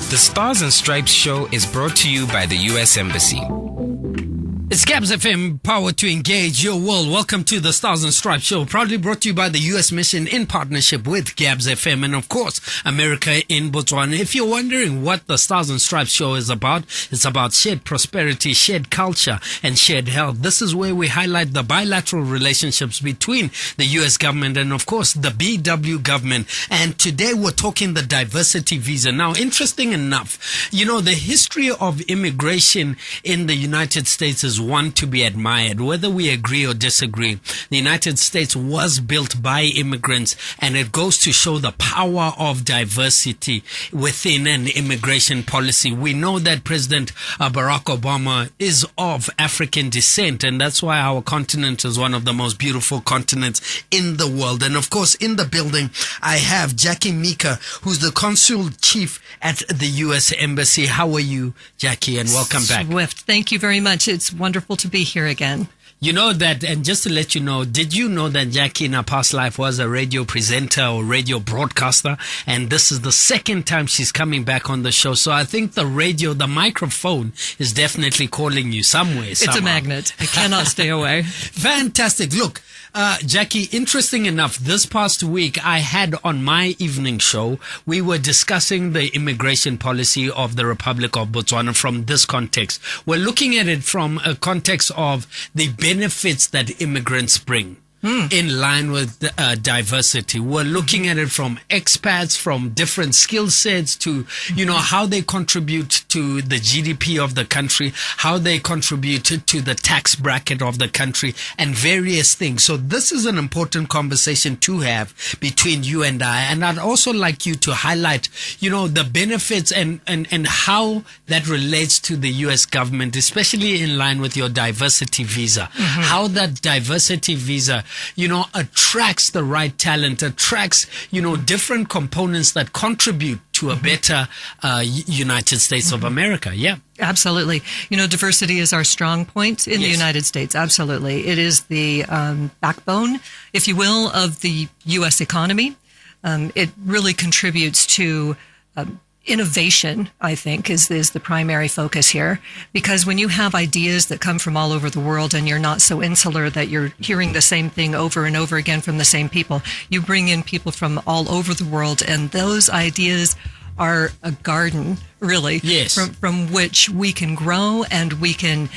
The Stars and Stripes show is brought to you by the U.S. Embassy. It's Gabs FM, power to engage your world. Welcome to the Stars and Stripes show, proudly brought to you by the U.S. Mission in partnership with Gabs FM and, of course, America in Botswana. If you're wondering what the Stars and Stripes show is about, it's about shared prosperity, shared culture, and shared health. This is where we highlight the bilateral relationships between the U.S. government and, of course, the BW government. And today we're talking the diversity visa. Now, interesting enough, you know, the history of immigration in the United States is one to be admired. Whether we agree or disagree, the United States was built by immigrants, and it goes to show the power of diversity within an immigration policy. We know that President Barack Obama is of African descent, and that's why our continent is one of the most beautiful continents in the world. And of course, in the building, I have Jackie Mika, who's the Consul Chief at the U.S. Embassy. How are you, Jackie? And welcome back. Swift. Thank you very much. It's wonderful to be here again. You know that, and just to let you know, did you know that Jackie in her past life was a radio presenter or radio broadcaster? And this is the second time she's coming back on the show. So I think the radio, the microphone is definitely calling you somewhere. It's a magnet. I cannot stay away. Fantastic. Look, Jackie, interesting enough, this past week I had on my evening show, we were discussing the immigration policy of the Republic of Botswana from this context. We're looking at it from a context of the benefits that immigrants bring. In line with diversity. We're looking at it from expats, from different skill sets to, you know, how they contribute to the GDP of the country, how they contribute to the tax bracket of the country, and various things. So this is an important conversation to have between you and I. And I'd also like you to highlight, you know, the benefits and how that relates to the U.S. government, especially in line with your diversity visa. How that diversity visa, you know, attracts the right talent, attracts, you know, different components that contribute to a better United States of America. Yeah. Absolutely. You know, diversity is our strong point in the United States. Absolutely. It is the backbone, if you will, of the U.S. economy. It really contributes to innovation, I think, is the primary focus here, because when you have ideas that come from all over the world and you're not so insular that you're hearing the same thing over and over again from the same people, you bring in people from all over the world, and those ideas are a garden, really, from which we can grow and we can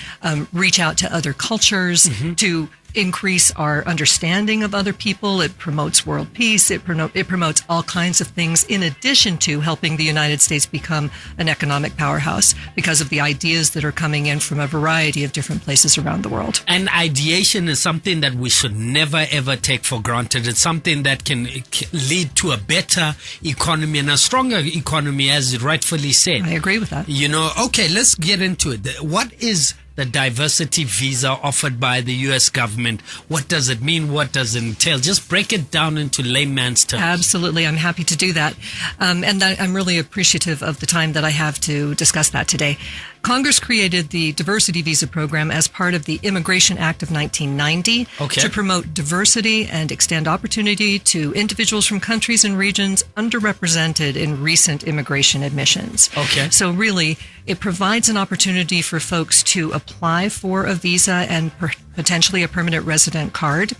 reach out to other cultures to increase our understanding of other people. It promotes world peace. It promotes all kinds of things, in addition to helping the United States become an economic powerhouse because of the ideas that are coming in from a variety of different places around the world. And ideation is something that we should never, ever take for granted. It's something that can lead to a better economy and a stronger economy, as you rightfully said. I agree with that. You know, okay, let's get into it. What is the diversity visa offered by the U.S. government? What does it mean? What does it entail? Just break it down into layman's terms. Absolutely. I'm happy to do that. And I'm really appreciative of the time that I have to discuss that today. Congress created the Diversity Visa Program as part of the Immigration Act of 1990 to promote diversity and extend opportunity to individuals from countries and regions underrepresented in recent immigration admissions. So really, it provides an opportunity for folks to apply for a visa and potentially a permanent resident card.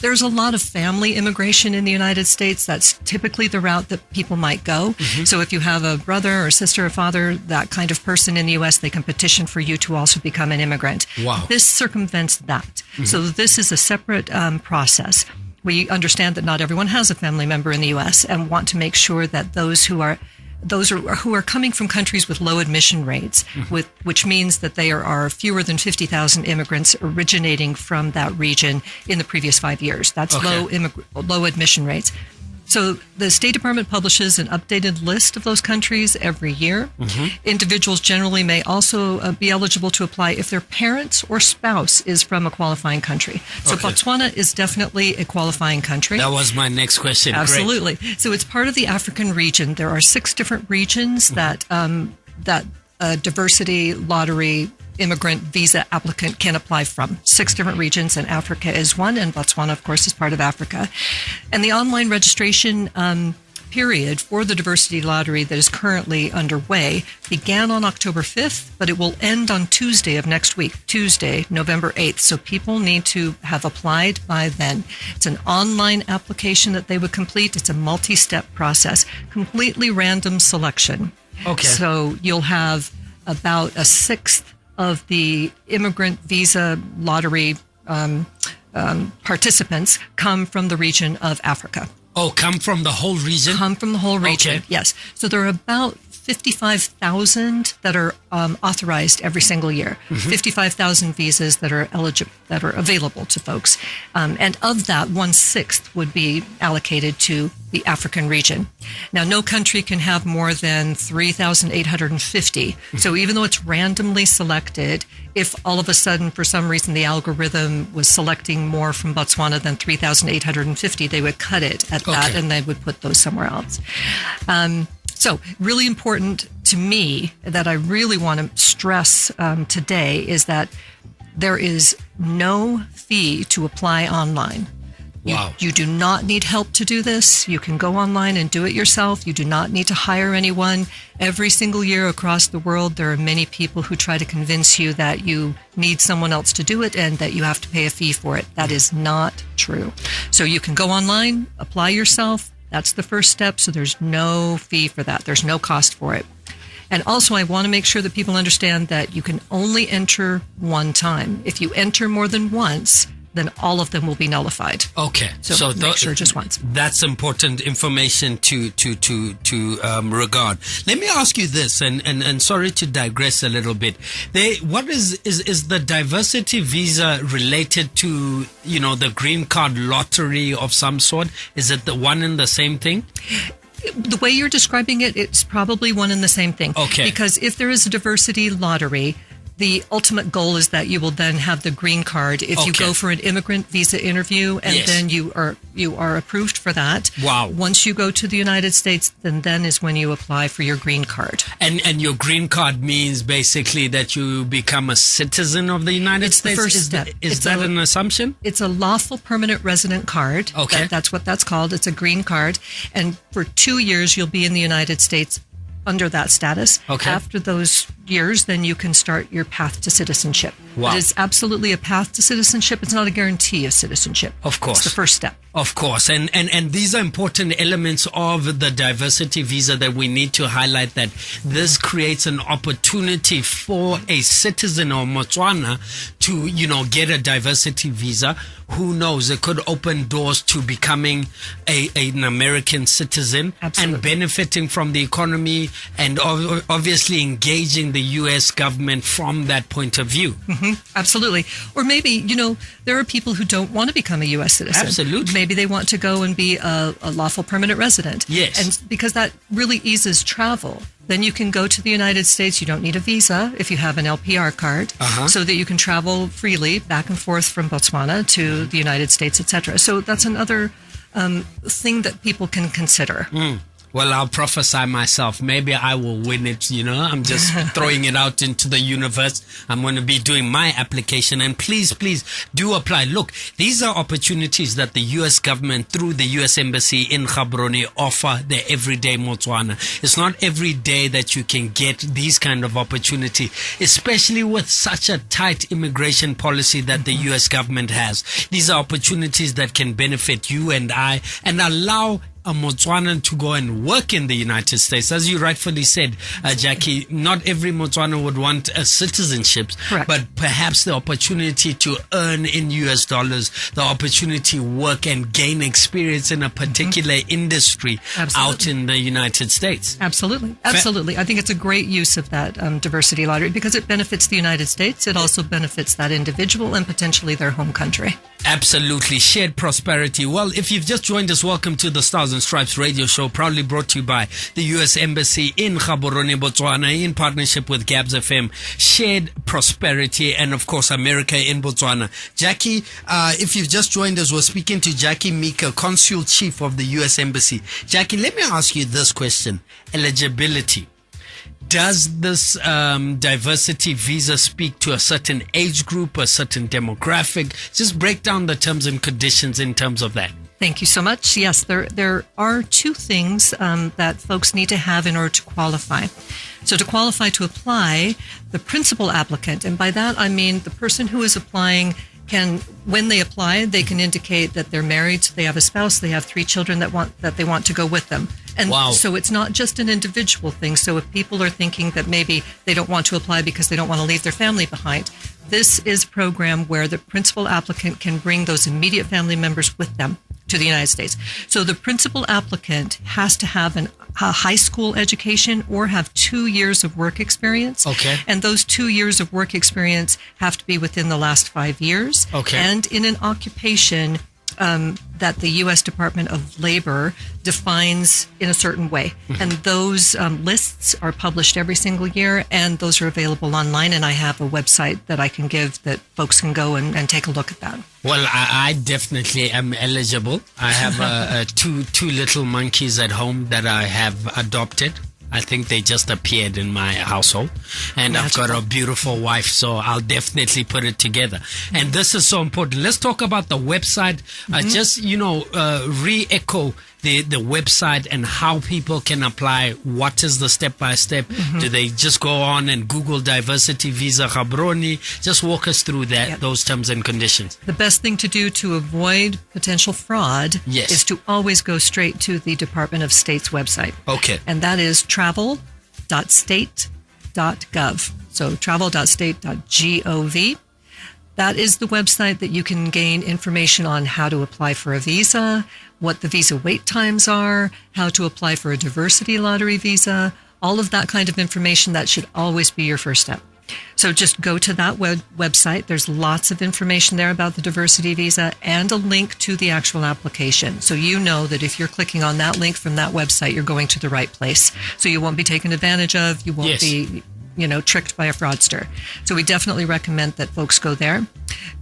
There's a lot of family immigration in the United States. That's typically the route that people might go. So if you have a brother or sister or father, that kind of person in the U.S., they can petition for you to also become an immigrant. This circumvents that. So this is a separate process. We understand that not everyone has a family member in the U.S. and want to make sure that those who are coming from countries with low admission rates, which means that there are fewer than 50,000 immigrants originating from that region in the previous 5 years. That's low admission rates. So the State Department publishes an updated list of those countries every year. Individuals generally may also be eligible to apply if their parents or spouse is from a qualifying country. So Botswana is definitely a qualifying country. That was my next question. Absolutely. Great. So it's part of the African region. There are 6 different regions that diversity lottery immigrant visa applicant can apply from. 6 different regions, and Africa is one, and Botswana, of course, is part of Africa. And the online registration period for the diversity lottery that is currently underway began on October 5th, but it will end on Tuesday of next week, Tuesday, November 8th. So people need to have applied by then. It's an online application that they would complete. It's a multi-step process, completely random selection. Okay. So you'll have about a sixth of the immigrant visa lottery participants come from the region of Africa. Oh, come from the whole region? Come from the whole region, Okay. yes. So there are about 55,000 that are authorized every single year. 55,000 visas that are that are available to folks. And of that, 1/6 would be allocated to the African region. Now, no country can have more than 3,850. So even though it's randomly selected, if all of a sudden, for some reason, the algorithm was selecting more from Botswana than 3,850, they would cut it at that Okay. and they would put those somewhere else. So really important to me that I really want to stress today is that there is no fee to apply online. Wow. You do not need help to do this. You can go online and do it yourself. You do not need to hire anyone. Every single year across the world, there are many people who try to convince you that you need someone else to do it and that you have to pay a fee for it. That is not true. So you can go online, apply yourself. That's the first step. So there's no fee for that. There's no cost for it. And also, I want to make sure that people understand that you can only enter one time. If you enter more than once, then all of them will be nullified. Okay. So make sure just once. That's important information to regard. Let me ask you this, and sorry to digress a little bit. What is the diversity visa related to, the green card lottery of some sort? Is it the one and the same thing? The way you're describing it, it's probably one and the same thing. Okay. Because if there is a diversity lottery, the ultimate goal is that you will then have the green card if you Okay. go for an immigrant visa interview, and Yes. then you are approved for that. Wow. Once you go to the United States, then is when you apply for your green card. And your green card means basically that you become a citizen of the United It's the States? first Is step. Is It's that a- an assumption? It's a lawful permanent resident card. Okay. That's what that's called. It's a green card. And for 2 years, you'll be in the United States under that status. Okay. After those years, then you can start your path to citizenship. Wow. It is absolutely a path to citizenship. It's not a guarantee of citizenship. Of course. It's the first step. Of course. And these are important elements of the diversity visa that we need to highlight, that this creates an opportunity for a citizen of Botswana to, get a diversity visa. Who knows? It could open doors to becoming an American citizen. Absolutely. And benefiting from the economy and obviously engaging the U.S. government from that point of view. Absolutely. Or maybe, there are people who don't want to become a U.S. citizen. Absolutely. Maybe they want to go and be a lawful permanent resident. Yes. And because that really eases travel. Then you can go to the United States. You don't need a visa if you have an LPR card, so that you can travel freely back and forth from Botswana to the United States, etc. So that's another thing that people can consider. Well, I'll prophesy myself. Maybe I will win it, I'm just throwing it out into the universe. I'm going to be doing my application, and please do apply. Look, these are opportunities that the U.S. government through the U.S. Embassy in Gaborone offer the everyday Botswana. It's not every day that you can get these kind of opportunity, especially with such a tight immigration policy that the U.S. government has. These are opportunities that can benefit you and I, and allow a Botswanan to go and work in the United States. As you rightfully said, Jackie, not every Botswanan would want a citizenship, Correct. but perhaps the opportunity to earn in US dollars, the opportunity to work and gain experience in a particular industry Absolutely. out in the United States. Absolutely. Absolutely. I think it's a great use of that diversity lottery because it benefits the United States. It also benefits that individual and potentially their home country. Absolutely. Shared prosperity. Well, if you've just joined us, welcome to the Stars and Stripes radio show, proudly brought to you by the U.S. Embassy in Gaborone, Botswana, in partnership with Gabs FM. Shared prosperity, and of course, America in Botswana. Jackie, if you've just joined us, we're speaking to Jackie Mika, Consul Chief of the U.S. Embassy. Jackie, let me ask you this question. Eligibility. Does this diversity visa speak to a certain age group, a certain demographic? Just break down the terms and conditions in terms of that. Thank you so much. Yes, there are two things that folks need to have in order to qualify. So to qualify to apply, the principal applicant, and by that I mean the person who is applying can, when they apply, they can indicate that they're married, they have a spouse, they have 3 children that they want to go with them. And wow. So it's not just an individual thing. So if people are thinking that maybe they don't want to apply because they don't want to leave their family behind, this is a program where the principal applicant can bring those immediate family members with them to the United States. So the principal applicant has to have a high school education or have 2 years of work experience. Okay. And those 2 years of work experience have to be within the last 5 years. Okay. And in an occupation that the U.S. Department of Labor defines in a certain way. Mm-hmm. And those lists are published every single year, and those are available online. And I have a website that I can give that folks can go and take a look at that. Well, I definitely am eligible. I have two little monkeys at home that I have adopted. I think they just appeared in my household, and Magical. I've got a beautiful wife, so I'll definitely put it together. And this is so important. Let's talk about the website. Just, re-echo the website and how people can apply. What is the step-by-step? Do they just go on and Google diversity visa Gaborone? Just walk us through that, those terms and conditions. The best thing to do to avoid potential fraud is to always go straight to the Department of State's website. Okay. And that is travel.state.gov. So travel.state.gov. That is the website that you can gain information on how to apply for a visa, what the visa wait times are, how to apply for a diversity lottery visa, all of that kind of information. That should always be your first step. So just go to that website. There's lots of information there about the diversity visa and a link to the actual application. So you know that if you're clicking on that link from that website, you're going to the right place. So you won't be taken advantage of. You won't be tricked by a fraudster. So we definitely recommend that folks go there.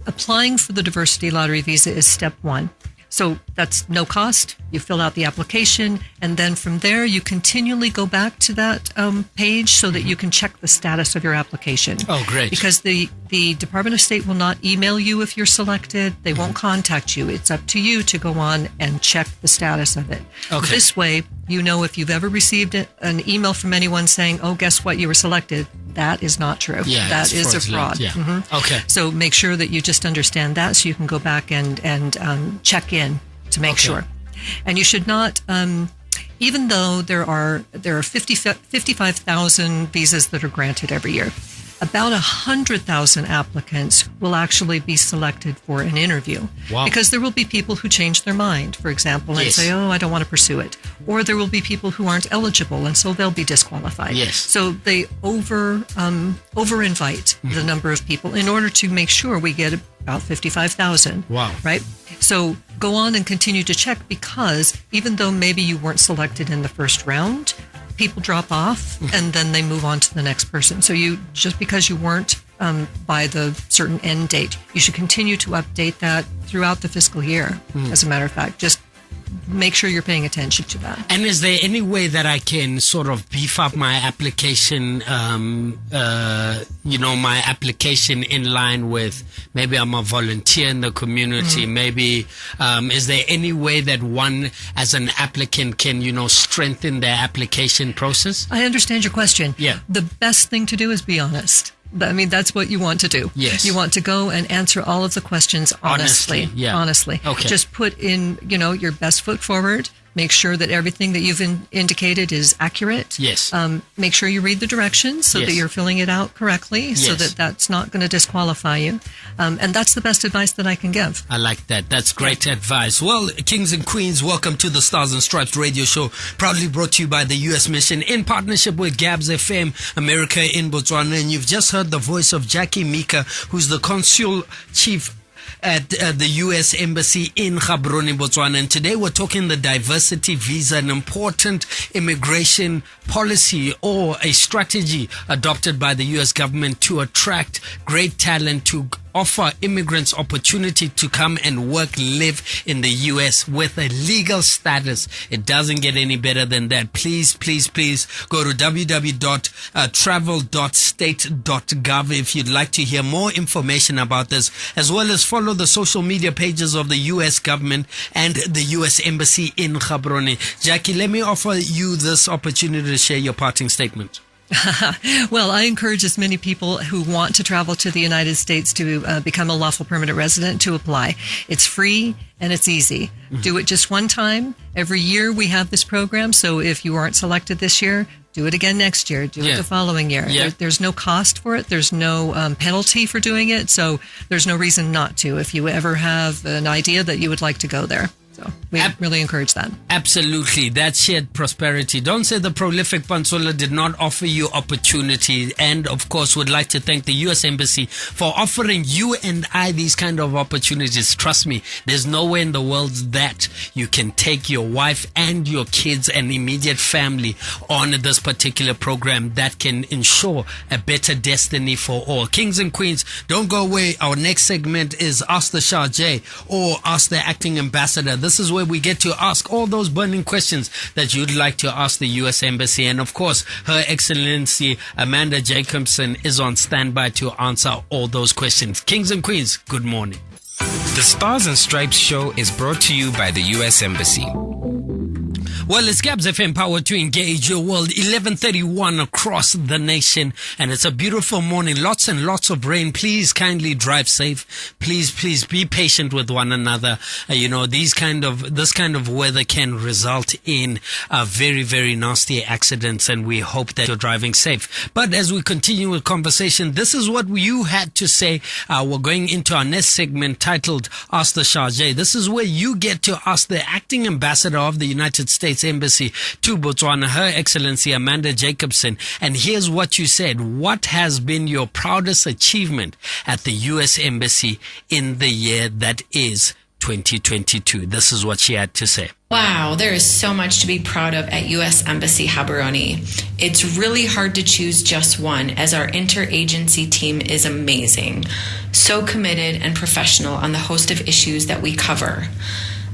Applying for the diversity lottery visa is step 1. So that's no cost. You fill out the application, and then from there you continually go back to that page so that you can check the status of your application. Oh, great. Because the Department of State will not email you if you're selected. They won't contact you. It's up to you to go on and check the status of it. Okay. This way, you know if you've ever received an email from anyone saying, oh, guess what, you were selected. That is not true. Yeah, that is a fraud. Yeah. Okay. So make sure that you just understand that so you can go back and check in to make sure. And you should not, even though there are 55,000 visas that are granted every year, about 100,000 applicants will actually be selected for an interview. Wow. Because there will be people who change their mind, for example, and say, oh, I don't want to pursue it. Or there will be people who aren't eligible, and so they'll be disqualified. Yes. So they over-invite the number of people in order to make sure we get about 55,000. Wow. Right? So go on and continue to check, because even though maybe you weren't selected in the first round, people drop off and then they move on to the next person. So you, just because you weren't by the certain end date, you should continue to update that throughout the fiscal year. As a matter of fact, just make sure you're paying attention to that. And is there any way that I can sort of beef up my application, my application in line with, maybe I'm a volunteer in the community, maybe, is there any way that one as an applicant can, strengthen their application process? I understand your question. Yeah. The best thing to do is be honest. I mean, that's what you want to do. Yes. You want to go and answer all of the questions honestly. Honestly. Okay. Just put in, your best foot forward. Make sure that everything that you've indicated is accurate. Yes. Make sure you read the directions so that you're filling it out correctly, so that that's not going to disqualify you. And that's the best advice that I can give. I like that. That's great advice. Well, kings and queens, welcome to the Stars and Stripes radio show, proudly brought to you by the U.S. Mission in partnership with Gabs FM, America in Botswana. And you've just heard the voice of Jackie Mika, who's the consul chief at the U.S. Embassy in Gaborone, Botswana. And today we're talking the diversity visa, an important immigration policy or a strategy adopted by the U.S. government to attract great talent to offer immigrants opportunity to come and work, live in the U.S. with a legal status. It doesn't get any better than that. Please, please, please go to www.travel.state.gov if you'd like to hear more information about this, as well as follow the social media pages of the U.S. government and the U.S. Embassy in Gaborone. Jackie, let me offer you this opportunity to share your parting statement. Well, I encourage as many people who want to travel to the United States to become a lawful permanent resident to apply. It's free and it's easy. Mm-hmm. Do it just one time. Every year we have this program. So if you aren't selected this year, do it again next year. Do it the following year. Yeah. There's no cost for it. There's no penalty for doing it. So there's no reason not to if you ever have an idea that you would like to go there. So we really encourage that. Absolutely. That's shared prosperity. Don't say the prolific Pansola did not offer you opportunity. And of course, would like to thank the U.S. Embassy for offering you and I these kind of opportunities. Trust me, there's nowhere in the world that you can take your wife and your kids and immediate family on this particular program that can ensure a better destiny for all. Kings and Queens, don't go away. Our next segment is Ask the Shah J or Ask the Acting Ambassador. This is where we get to ask all those burning questions that you'd like to ask the U.S. Embassy. And of course, Her Excellency Amanda Jacobson is on standby to answer all those questions. Kings and Queens, good morning. The Stars and Stripes show is brought to you by the U.S. Embassy. Well, it's Gabs FM Power to Engage Your World, 11:31 across the nation, and it's a beautiful morning. Lots and lots of rain. Please kindly drive safe. Please, please be patient with one another. This kind of weather can result in very, very nasty accidents, and we hope that you're driving safe. But as we continue with conversation, this is what you had to say. We're going into our next segment titled Ask the Shah J. This is where you get to ask the acting ambassador of the United States Embassy to Botswana, Her Excellency Amanda Jacobson. And here's what you said. What has been your proudest achievement at the U.S. Embassy in the year that is 2022? This is what she had to say. Wow, there is so much to be proud of at U.S. Embassy Gaborone. It's really hard to choose just one, as our interagency team is amazing, so committed and professional on the host of issues that we cover.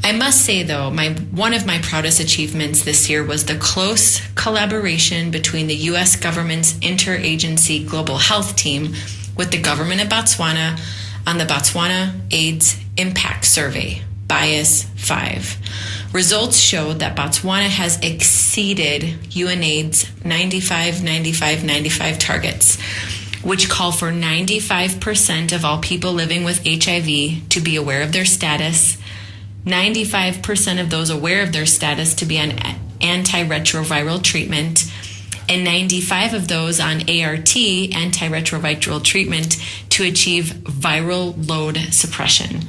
I must say, though, one of my proudest achievements this year was the close collaboration between the U.S. government's interagency global health team with the government of Botswana on the Botswana AIDS Impact Survey, BIAS 5. Results showed that Botswana has exceeded UNAIDS 95 targets, which call for 95% of all people living with HIV to be aware of their status, 95% of those aware of their status to be on antiretroviral treatment, and 95 of those on ART, antiretroviral treatment, to achieve viral load suppression.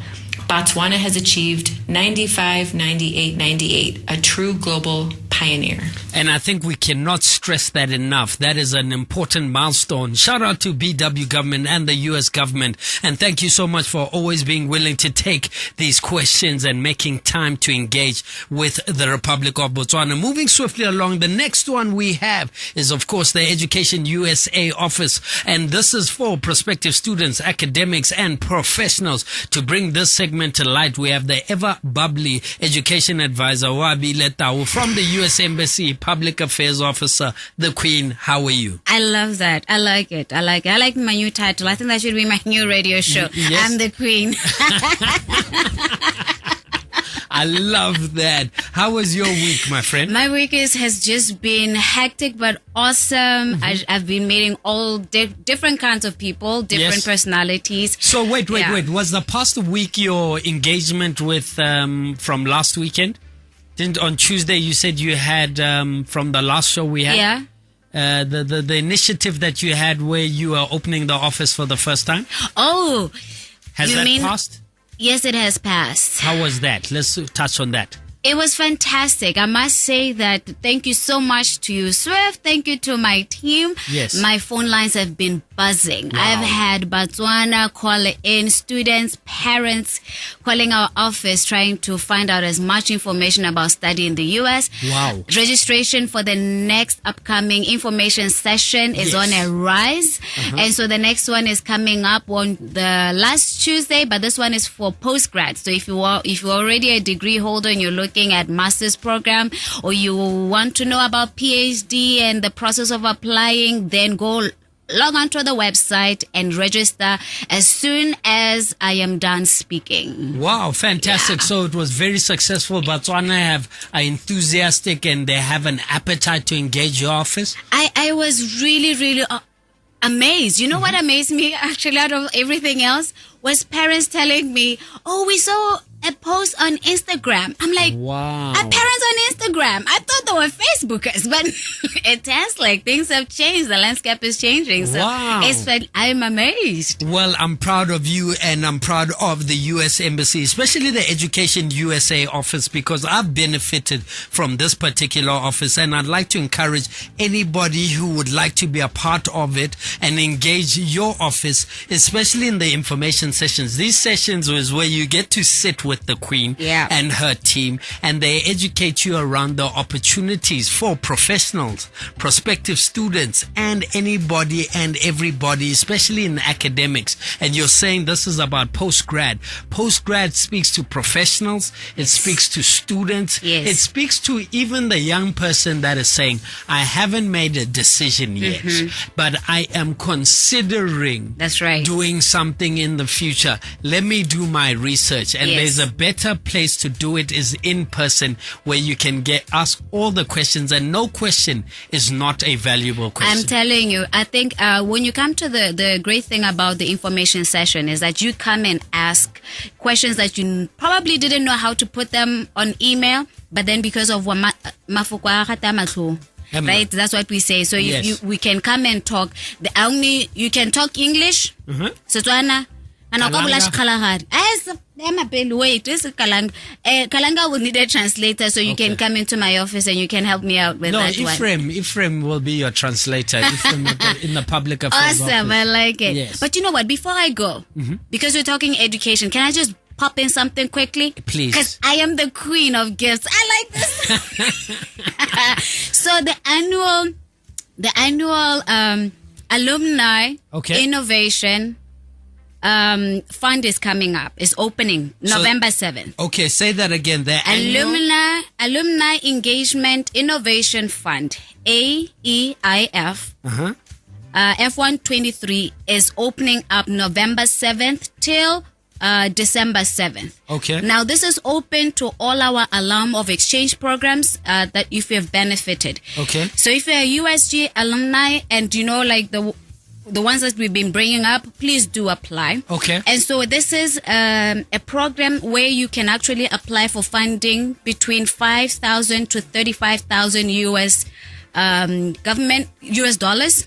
Botswana has achieved 95, 98, 98, a true global pioneer. And I think we cannot stress that enough. That is an important milestone. Shout out to BW government and the U.S. government. And thank you so much for always being willing to take these questions and making time to engage with the Republic of Botswana. Moving swiftly along, the next one we have is, of course, the Education USA office. And this is for prospective students, academics, and professionals. To bring this segment to light, we have the ever bubbly education advisor, Wabi Letau, from the U.S. Embassy Public Affairs Officer, the Queen. How are you? I love that. I like it. I like my new title. I think that should be my new radio show. Yes. I'm the Queen. I love that. How was your week, my friend? My week has just been hectic but awesome. Mm-hmm. I've been meeting all different kinds of people, different personalities. So wait. Was the past week your engagement with from last weekend? On Tuesday you said you had from the last show we had? Yeah. The initiative that you had where you are opening the office for the first time? Oh. Has that passed? Yes, it has passed. How was that? Let's touch on that. It was fantastic. I must say that thank you so much to you, Swift. Thank you to my team. Yes. My phone lines have been buzzing. I've had Botswana call in, students, parents calling our office trying to find out as much information about study in the US. Wow. Registration for the next upcoming information session is on a rise. And so the next one is coming up on the last Tuesday, but this one is for postgrad. So if you're already a degree holder and you're looking at master's program, or you want to know about PhD and the process of applying, then go log on to the website and register as soon as I am done speaking. Wow, fantastic. So it was very successful. Botswana are enthusiastic and they have an appetite to engage your office. I was really amazed. You know what amazed me actually out of everything else was parents telling me, oh, we saw a post on Instagram. I'm like, wow. Are parents on Instagram? I thought they were Facebookers, but it has like things have changed. The landscape is changing. So Wow. I'm amazed. Well, I'm proud of you and I'm proud of the U.S. Embassy, especially the Education USA office, because I've benefited from this particular office, and I'd like to encourage anybody who would like to be a part of it and engage your office, especially in the information sessions. These sessions is where you get to sit with the Queen and her team, and they educate you around the opportunities for professionals, prospective students, and anybody and everybody, especially in academics. And you're saying this is about postgrad. Postgrad speaks to professionals, it speaks to students, it speaks to even the young person that is saying, I haven't made a decision yet, but I am considering doing something in the future. Let me do my research. And there's a better place to do it is in person, where you can ask all the questions, and no question is not a valuable question. I'm telling you, I think when you come to the great thing about the information session is that you come and ask questions that you probably didn't know how to put them on email, but then because of right, that's what we say. So we can come and talk. You can talk English, Setswana, and wait, this is Kalanga. Kalanga will need a translator, so you can come into my office and you can help me out with that one. Ephraim will be your translator. Ephraim in the public affairs Awesome, office. I like it. Yes. But you know what? Before I go, because we're talking education, can I just pop in something quickly? Please. Because I am the queen of gifts. I like this. So the annual alumni innovation fund is coming up. It's opening November 7th. Okay, say that again. The Alumni Engagement Innovation Fund, AEIF, F123 is opening up November 7th till December 7th. Okay. Now, this is open to all our alum of exchange programs that if you have benefited. Okay. So if you're a USG alumni and you know, like the ones that we've been bringing up, please do apply. Okay. And so this is a program where you can actually apply for funding between 5,000 to 35,000 US dollars.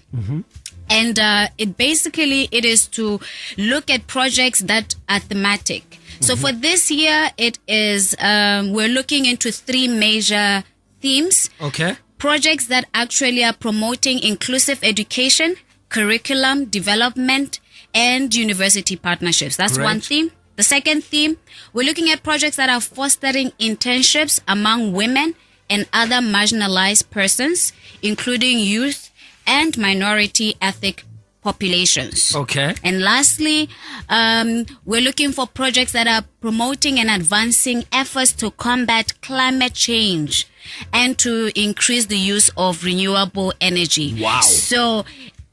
And it is to look at projects that are thematic. So for this year, it is we're looking into 3 major themes. Okay. Projects that actually are promoting inclusive education, curriculum development, and university partnerships. That's one theme. The second theme, we're looking at projects that are fostering internships among women and other marginalized persons, including youth and minority ethnic populations. Okay. And lastly, we're looking for projects that are promoting and advancing efforts to combat climate change and to increase the use of renewable energy. Wow. So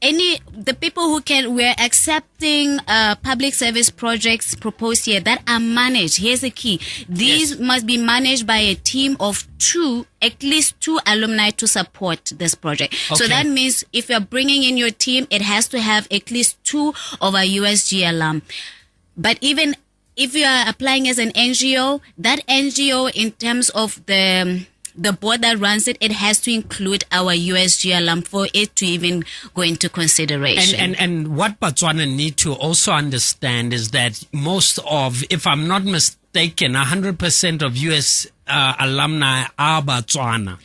the people we're accepting public service projects proposed here that are managed. Here's the key. These must be managed by a team of at least two alumni to support this project. Okay. So that means if you're bringing in your team, it has to have at least 2 of our USG alum. But even if you are applying as an NGO, that NGO in terms of the board that runs it, it has to include our USG alum for it to even go into consideration. And what Botswana need to also understand is that most of, if I'm not mistaken, 100% of US alumni are Botswana.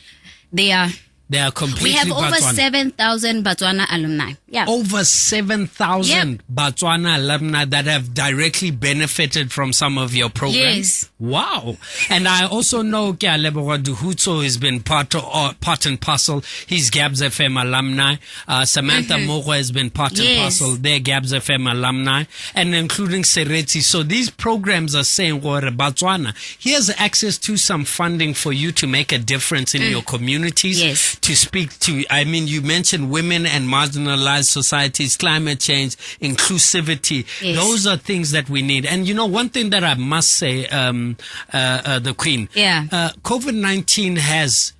They are. They are completely We have over Botswana. 7,000 Botswana alumni. Yeah. Over 7,000 Botswana alumni that have directly benefited from some of your programs. Yes. Wow. And I also know Leboga Duhutso has been part and parcel. He's Gabs FM alumni. Samantha Mogo has been part and parcel. They're Gabs FM alumni. And including Sereti. So these programs are saying, Botswana, here's access to some funding for you to make a difference in your communities. Yes. To speak to, I mean, you mentioned women and marginalized societies, climate change, inclusivity. Yes. Those are things that we need. And one thing that I must say, the Queen, COVID-19 has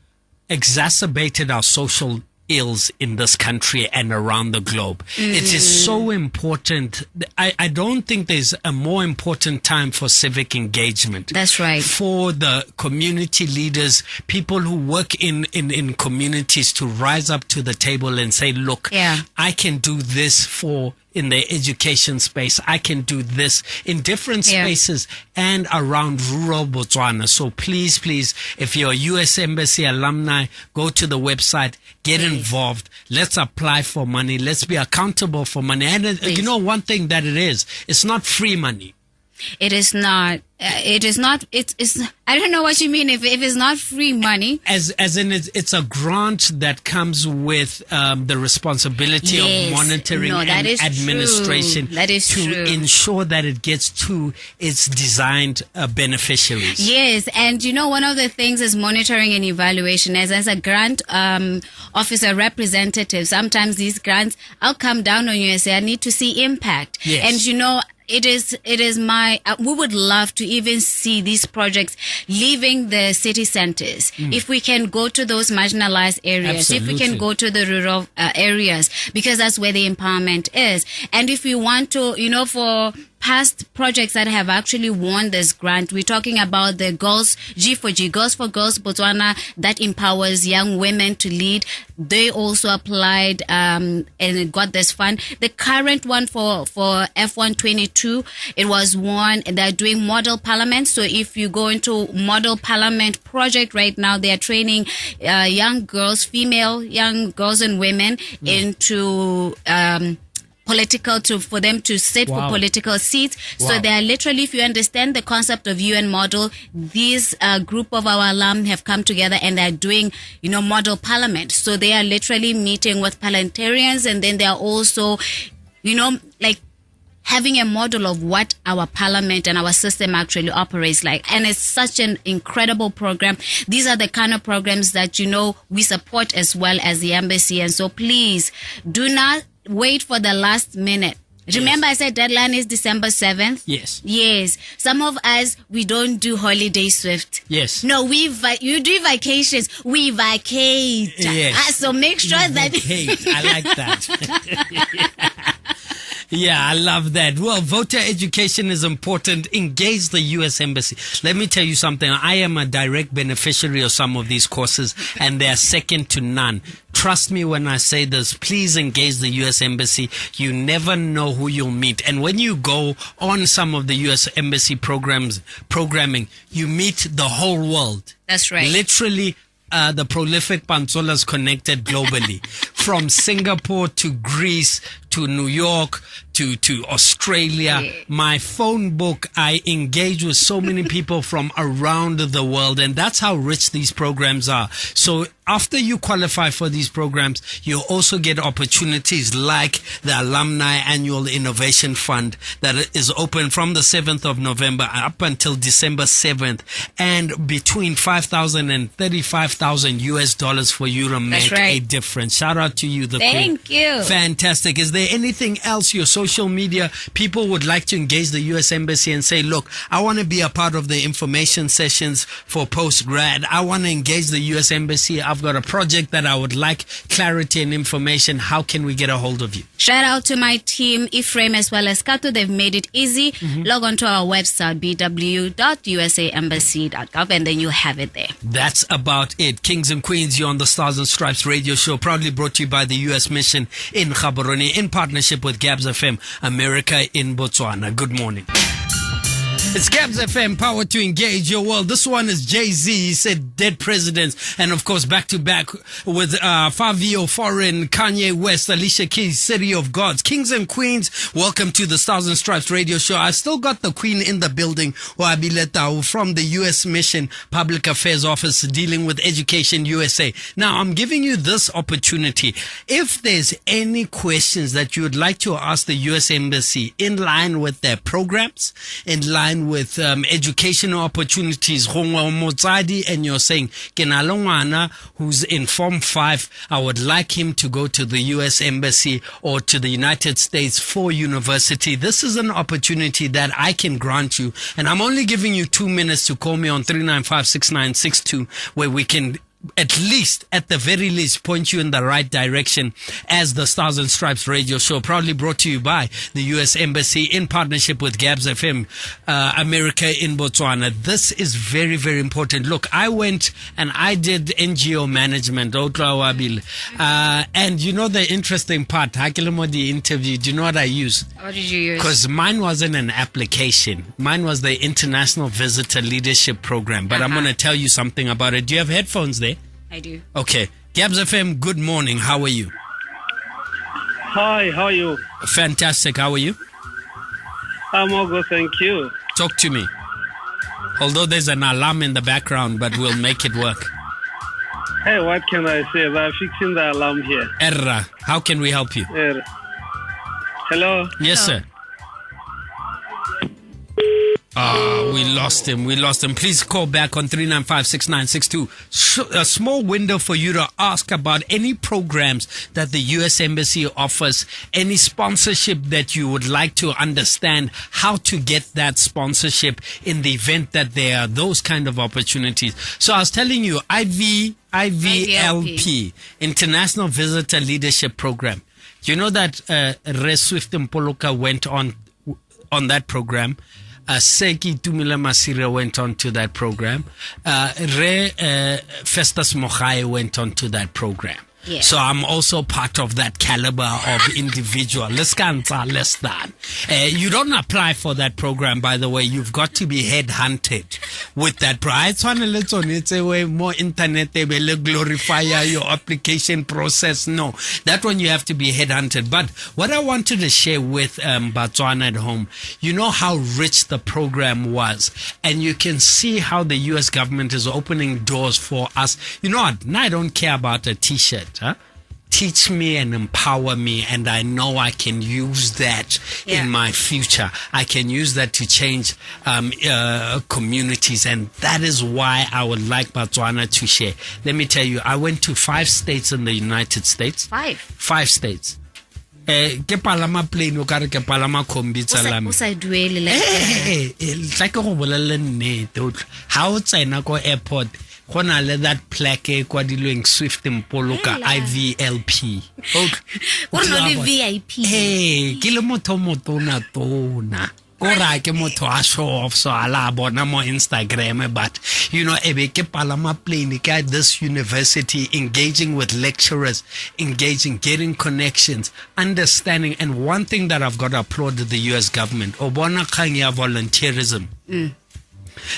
exacerbated our social ills in this country and around the globe. It is so important. I don't think there's a more important time for civic engagement. That's right. For the community leaders, people who work in communities to rise up to the table and say, look, I can do this in the education space. I can do this in different spaces and around rural Botswana. So please, if you're a U.S. Embassy alumni, go to the website, get involved. Let's apply for money. Let's be accountable for money. And one thing that it's not free money. It is not. It is not. It's. I don't know what you mean. If it's not free money, as in it's a grant that comes with the responsibility of monitoring and administration. That is to ensure that it gets to its designed beneficiaries. Yes, and one of the things is monitoring and evaluation. As a grant officer representative, sometimes these grants, I'll come down on you and say I need to see impact. Yes. And it is my, we would love to even see these projects leaving the city centers. If we can go to those marginalized areas, if we can go to the rural areas, because that's where the empowerment is. And if we want to, for past projects that have actually won this grant, we're talking about the Girls, G4G, Girls for Girls Botswana, that empowers young women to lead. They also applied and got this fund. The current one for F122, it was won. They're doing model parliament. So if you go into model parliament project right now, they are training young girls, young girls and women into for them to sit for political seats. So they are literally, if you understand the concept of UN model, these group of our alum have come together and they're doing, model parliament. So they are literally meeting with parliamentarians, and then they are also, having a model of what our parliament and our system actually operates like. And it's such an incredible program. These are the kind of programs that, we support as well as the embassy. And so please do not wait for the last minute. Remember, I said deadline is December 7th? Yes. Some of us, we don't do holiday swift. Yes. No, you do vacations. We vacate. Yes. So make sure that... I like that. Yeah, I love that. Well, voter education is important. Engage the U.S. Embassy. Let me tell you something. I am a direct beneficiary of some of these courses, and they are second to none. Trust me when I say this. Please engage the U.S. Embassy. You never know who you'll meet. And when you go on some of the U.S. Embassy programming, you meet the whole world. That's right. Literally, the prolific Pantsolas connected globally. From Singapore to Greece to New York to Australia. My phone book, I engage with so many people from around the world, and that's how rich these programs are. So after you qualify for these programs, you also get opportunities like the Alumni Annual Innovation Fund that is open from the 7th of November up until December 7th, and between $5,000 and $35,000 for you to make a difference. Shout out to you, the Queen. Thank you. Fantastic. Is there anything else, your social media, people would like to engage the U.S. Embassy and say, look, I want to be a part of the information sessions for post-grad. I want to engage the U.S. Embassy. I've got a project that I would like clarity and information. How can we get a hold of you? Shout out to my team, Ephraim as well as Kato. They've made it easy. Log on to our website, bw.usaembassy.gov, and then you have it there. That's about it. Kings and Queens, you're on the Stars and Stripes radio show, proudly brought to you by the U.S. Mission in Gaborone in partnership with Gabs FM, America in Botswana. Good morning. It's Gabs FM, power to engage your world. This one is Jay-Z. He said dead presidents. And of course, back to back with Fabio Foreign, Kanye West, Alicia Keys, City of Gods. Kings and Queens, welcome to the Stars and Stripes radio show. I've still got the Queen in the building, Wabileta, from the U.S. Mission Public Affairs Office dealing with Education USA. Now, I'm giving you this opportunity. If there's any questions that you would like to ask the U.S. Embassy in line with their programs, in line with educational opportunities, and you're saying, Kenalongwana, who's in Form 5, I would like him to go to the U.S. Embassy or to the United States for university. This is an opportunity that I can grant you. And I'm only giving you 2 minutes to call me on 395-6962, where we can at the very least, point you in the right direction as the Stars and Stripes radio show, proudly brought to you by the U.S. Embassy in partnership with Gabs FM, America in Botswana. This is very, very important. Look, I went and I did NGO management, and you know the interesting part, the interview, do you know what I used? What did you use? Because mine wasn't an application. Mine was the International Visitor Leadership Program. But I'm going to tell you something about it. Do you have headphones there? I do. Okay. Gabs FM, good morning. How are you? Hi, how are you? Fantastic. How are you? I'm all good, thank you. Talk to me. Although there's an alarm in the background, but we'll make it work. Hey, what can I say? They're fixing the alarm here. Erra, how can we help you? Hello? Yes, sir. We lost him. Please call back on 395-6962. A small window for you to ask about any programs that the U.S. Embassy offers, any sponsorship that you would like to understand, how to get that sponsorship in the event that there are those kind of opportunities. So I was telling you, IVLP, International Visitor Leadership Program. You know that Re Swift Mpoloka went on that program. Seki Tumila Masira went on to that program. Festus Mochai went on to that program. Yeah. So I'm also part of that caliber of individual. You don't apply for that program, by the way. You've got to be headhunted with that. It's a way more internet, they will glorify your application process. No, that one you have to be headhunted. But what I wanted to share with Botswana at home, you know how rich the program was. And you can see how the U.S. government is opening doors for us. You know what? Now I don't care about a t-shirt. Teach me and empower me, and I know I can use that in my future. I can use that to change communities, and that is why I would like Botswana to share. Let me tell you, I went to 5 states in the United States. 5 states. Ke palama plane o kare ke palama kombi tsalame. O sa duele like like go bolelle nnete. Ha o tsena ko airport go na le that plaque e kwadilweng Swift Mpoloka IVLP. What no le VIP? Ke le motho motona. Ora ke motho a show off so ala bona mo Instagram, but you know ebe ke palama plane ke at this university, engaging with lecturers, getting connections, understanding. And one thing that I've got to applaud the US government, obona kang ya volunteerism.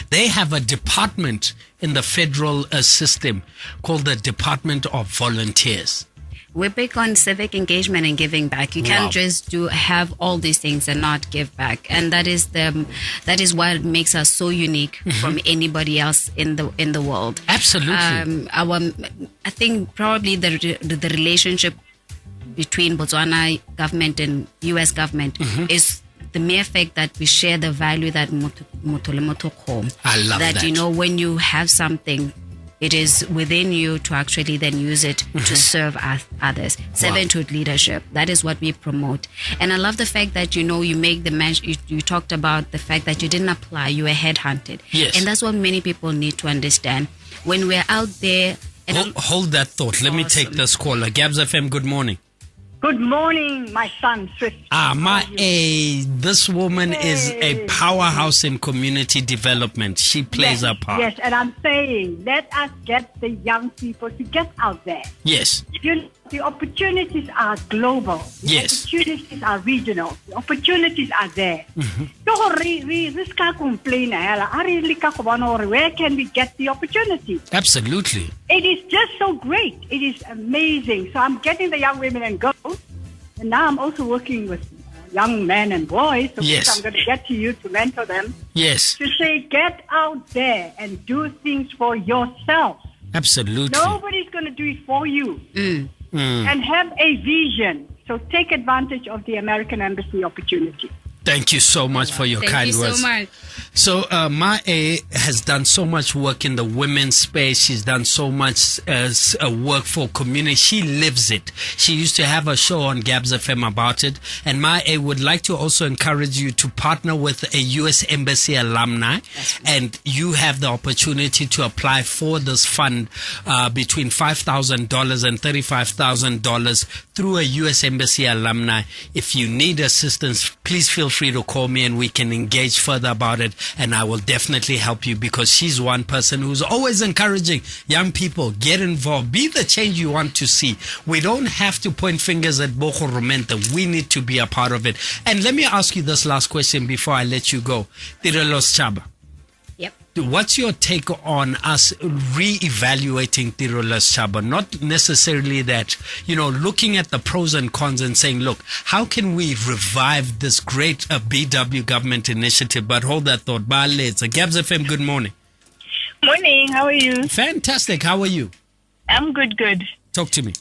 They have a department in the federal system called the Department of Volunteers. We're big on civic engagement and giving back. You can't just have all these things and not give back, and that is what makes us so unique from anybody else in the world. Absolutely. I think probably the relationship between Botswana government and U.S. government is the mere fact that we share the value that I love that. You know, when you have something, it is within you to actually then use it to serve others. Servanthood leadership. That is what we promote. And I love the fact that, you know, you make the you talked about the fact that you didn't apply, you were headhunted. Yes. And that's what many people need to understand. When we're out there... Hold that thought. Let me take this caller. Gabs FM, good morning. Good morning, my son, Swift. This woman is a powerhouse in community development. She plays a part. Yes, and I'm saying, let us get the young people to get out there. Yes. You The opportunities are global. The Yes. opportunities are regional. The opportunities are there. So re ska complain hela. Where can we get the opportunity? Absolutely. It is just so great. It is amazing. So I'm getting the young women and girls, and now I'm also working with young men and boys. So Yes. I'm going to get to you to mentor them. Yes. To say, get out there and do things for yourself. Absolutely. Nobody's going to do it for you. And have a vision. So take advantage of the American Embassy opportunity. Thank you so much for your Thank kind you words. so much. So, Ma-A has done so much work in the women's space. She's done so much work for community. She lives it. She used to have a show on Gabs FM about it. And Ma-A would like to also encourage you to partner with a U.S. Embassy alumni. And you have the opportunity to apply for this fund between $5,000 and $35,000 through a U.S. Embassy alumni. If you need assistance, please feel free to call me and we can engage further about it, and I will definitely help you, because she's one person who's always encouraging young people, get involved, be the change you want to see. We don't have to point fingers at Boko Rumenta. We need to be a part of it. And let me ask you this last question before I let you go. Tirelos Chaba, Yep. what's your take on us re-evaluating Tirelos Chaba? Not necessarily that, looking at the pros and cons and saying, look, how can we revive this great BW government initiative? But hold that thought. Bale, it's a Gabs FM. Good morning. Morning, how are you? Fantastic. How are you? I'm good. Talk to me.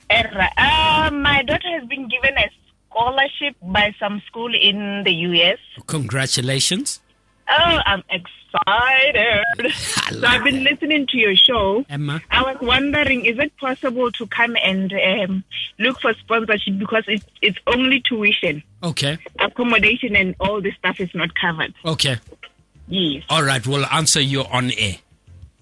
My daughter has been given a scholarship by some school in the US. Congratulations. Oh, I'm excited. So I've been listening to your show. Emma. I was wondering, is it possible to come and look for sponsorship, because it's only tuition. Okay. Accommodation and all this stuff is not covered. Okay. Yes. All right. We'll answer you on air.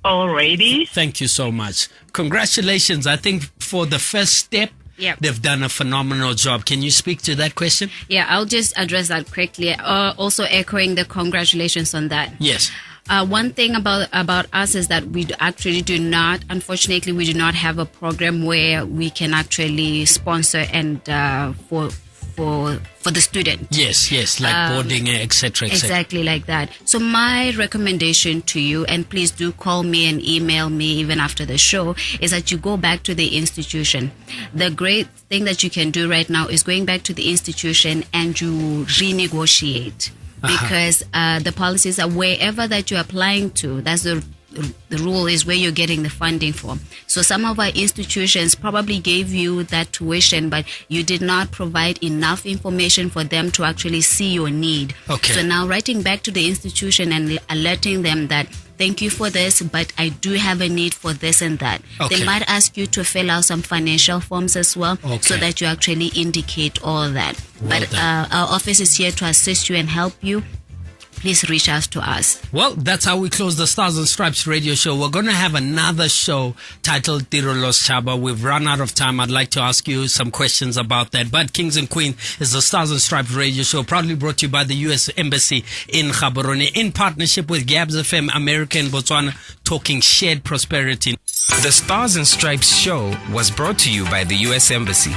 Alrighty. Thank you so much. Congratulations. I think for the first step, Yep. they've done a phenomenal job. Can you speak to that question? Yeah, I'll just address that quickly. Also echoing the congratulations on that. Yes. One thing about us is that we actually do not, unfortunately, we do not have a program where we can actually sponsor and for the student. Yes, like boarding, etc., etc. Exactly like that. So my recommendation to you, and please do call me and email me even after the show, is that you go back to the institution. The great thing that you can do right now is going back to the institution and you renegotiate. Because the policies are wherever that you're applying to, that's the rule is where you're getting the funding from. So some of our institutions probably gave you that tuition, but you did not provide enough information for them to actually see your need. Okay. So now writing back to the institution and alerting them that, thank you for this, but I do have a need for this and that. Okay. They might ask you to fill out some financial forms as well, Okay. so that you actually indicate all that. Well But done. our office is here to assist you and help you. Please reach out to us. Well, that's how we close the Stars and Stripes radio show. We're going to have another show titled Tirelos Chaba. We've run out of time. I'd like to ask you some questions about that. But Kings and Queen is the Stars and Stripes radio show, proudly brought to you by the U.S. Embassy in Gaborone, in partnership with Gabs FM, America and Botswana, talking shared prosperity. The Stars and Stripes show was brought to you by the U.S. Embassy.